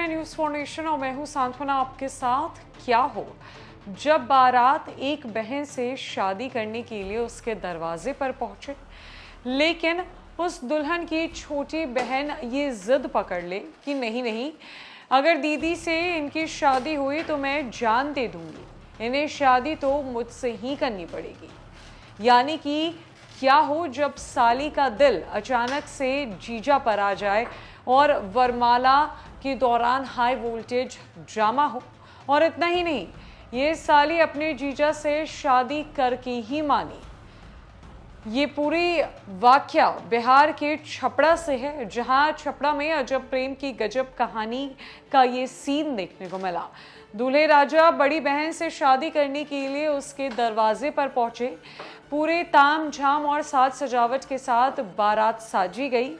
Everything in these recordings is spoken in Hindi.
न्यूज़ फाउंडेशन और मैं हूं सांत्वना आपके साथ। क्या हो जब बारात एक बहन से शादी करने के लिए उसके दरवाजे पर पहुंचे, लेकिन उस दुल्हन की छोटी बहन ये जिद पकड़ ले कि नहीं नहीं, अगर दीदी से इनकी शादी हुई तो मैं जान दे दूंगी, इन्हें शादी तो मुझसे ही करनी पड़ेगी। यानी कि क्या हो जब साली का दिल अचानक से जीजा पर आ जाए और वरमाला के दौरान हाई वोल्टेज ड्रामा हो। और इतना ही नहीं, ये साली अपने जीजा से शादी करके ही मानी। ये पूरी वाकया बिहार के छपरा से है, जहां छपरा में अजब प्रेम की गजब कहानी का ये सीन देखने को मिला। दूल्हे राजा बड़ी बहन से शादी करने के लिए उसके दरवाजे पर पहुंचे। पूरे ताम झाम और साज सजावट के साथ बारात साजी गई।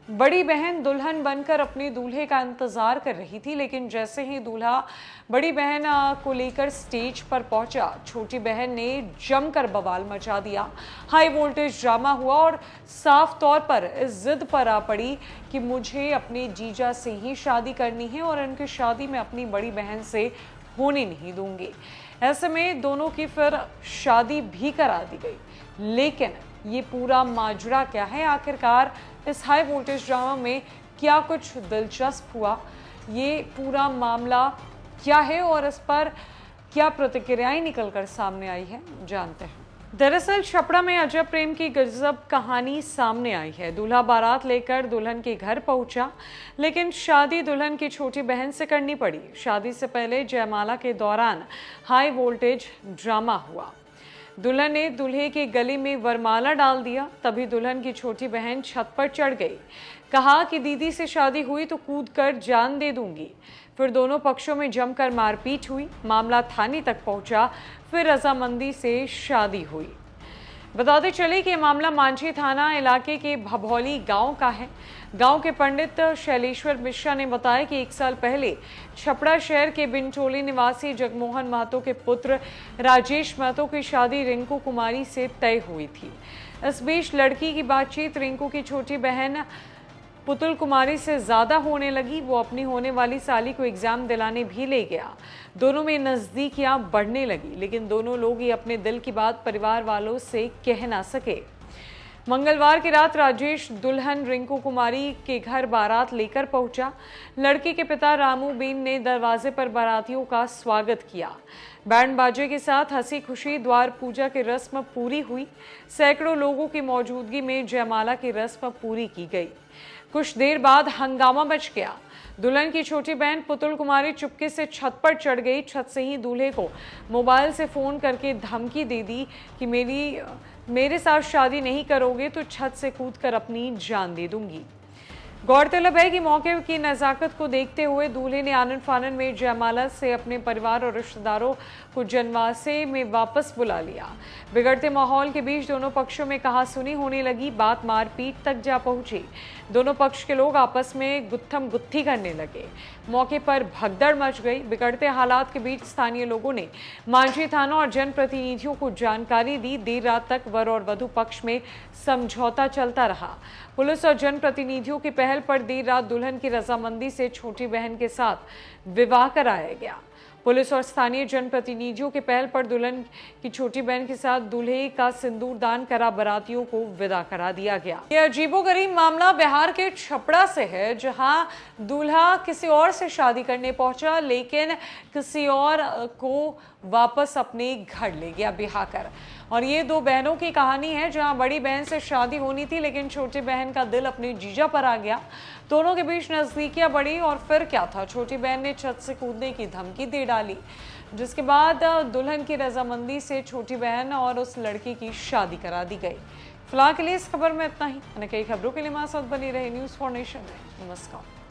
बड़ी बहन दुल्हन बनकर अपने दूल्हे का इंतजार कर रही थी, लेकिन जैसे ही दूल्हा बड़ी बहन को लेकर स्टेज पर पहुंचा, छोटी बहन ने जमकर बवाल मचा दिया। हाई वोल्टेज ड्रामा हुआ और साफ तौर पर इस जिद पर आ पड़ी कि मुझे अपने जीजा से ही शादी करनी है और उनकी शादी में अपनी बड़ी बहन से होने नहीं दूंगी। ऐसे में दोनों की फिर शादी भी करा दी गई। लेकिन ये पूरा माजरा क्या है, आखिरकार इस हाई वोल्टेज ड्रामा में क्या कुछ दिलचस्प हुआ, ये पूरा मामला क्या है और इस पर क्या प्रतिक्रियाएं निकलकर सामने आई है, जानते हैं। दरअसल छपरा में अजब प्रेम की गजब कहानी सामने आई है। दूल्हा बारात लेकर दुल्हन के घर पहुंचा, लेकिन शादी दुल्हन की छोटी बहन से करनी पड़ी। शादी से पहले जयमाला के दौरान हाई वोल्टेज ड्रामा हुआ। दुल्हन ने दूल्हे के गले में वरमाला डाल दिया। तभी दुल्हन की छोटी बहन छत पर चढ़ गई, कहा कि दीदी से शादी हुई तो कूदकर जान दे दूंगी। फिर दोनों पक्षों में जमकर मारपीट हुई। मामला थाने तक पहुंचा, फिर रजामंदी से शादी हुई। बताते चले कि मामला मांझी थाना इलाके के भभौली गांव का है। गांव के पंडित शैलेश्वर मिश्रा ने बताया कि 1 साल पहले छपरा शहर के बिनटोली निवासी जगमोहन महतो के पुत्र राजेश महतो की शादी रिंकू कुमारी से तय हुई थी। इस बीच लड़की की बातचीत रिंकू की छोटी बहन पुतुल कुमारी से ज्यादा होने लगी। वो अपनी होने वाली साली को एग्जाम दिलाने भी ले गया। दोनों में नजदीकियां बढ़ने लगी, लेकिन दोनों लोग ही अपने दिल की बात परिवार वालों से कह ना सके। मंगलवार की रात राजेश दुल्हन रिंकू कुमारी के घर बारात लेकर पहुंचा। लड़की के पिता रामू बेन ने दरवाजे पर बारातियों का स्वागत किया। बैंड बाजे के साथ हंसी खुशी द्वार पूजा की रस्म पूरी हुई। सैकड़ों लोगों की मौजूदगी में जयमाला की रस्म पूरी की गई। कुछ देर बाद हंगामा मच गया। दुल्हन की छोटी बहन पुतुल कुमारी चुपके से छत पर चढ़ गई। छत से ही दूल्हे को मोबाइल से फोन करके धमकी दे दी कि मेरे साथ शादी नहीं करोगे तो छत से कूदकर अपनी जान दे दूंगी। गौरतलब है कि मौके की नज़ाकत को देखते हुए दूल्हे ने आनन फानन में जयमाला से अपने परिवार और रिश्तेदारों को जनवासे में वापस बुला लिया। बिगड़ते माहौल के बीच दोनों पक्षों में कहासुनी होने लगी। बात मारपीट तक जा पहुंची। दोनों पक्ष के लोग आपस में गुत्थम गुत्थी करने लगे। मौके पर भगदड़ मच गई। बिगड़ते हालात के बीच स्थानीय लोगों ने मांझी थाना और जनप्रतिनिधियों को जानकारी दी। देर रात तक वर और वधू पक्ष में समझौता चलता रहा। पुलिस और जनप्रतिनिधियों की पहल पर देर रात दुल्हन की रजामंदी से छोटी बहन के साथ विवाह कराया गया। पुलिस और स्थानीय जनप्रतिनिधियों के पहल पर दुल्हन की छोटी बहन के साथ दूल्हे का सिंदूर दान करा बारातियों को विदा करा दिया गया। यह अजीबोगरीब मामला बिहार के छपरा से है, जहां दूल्हा किसी और से शादी करने पहुंचा, लेकिन किसी और को वापस अपने घर ले गया ब्याह कर। और ये दो बहनों की कहानी है, जहां बड़ी बहन से शादी होनी थी, लेकिन छोटी बहन का दिल अपने जीजा पर आ गया। दोनों के बीच नजदीकियां बढ़ी और फिर क्या था, छोटी बहन ने छत से कूदने की धमकी दे डाली, जिसके बाद दुल्हन की रजामंदी से छोटी बहन और उस लड़की की शादी करा दी गई। फिलहाल के लिए इस खबर में इतना ही। कई खबरों के लिए हमारे साथ बनी रहे न्यूज़ फॉर नेशन में। नमस्कार।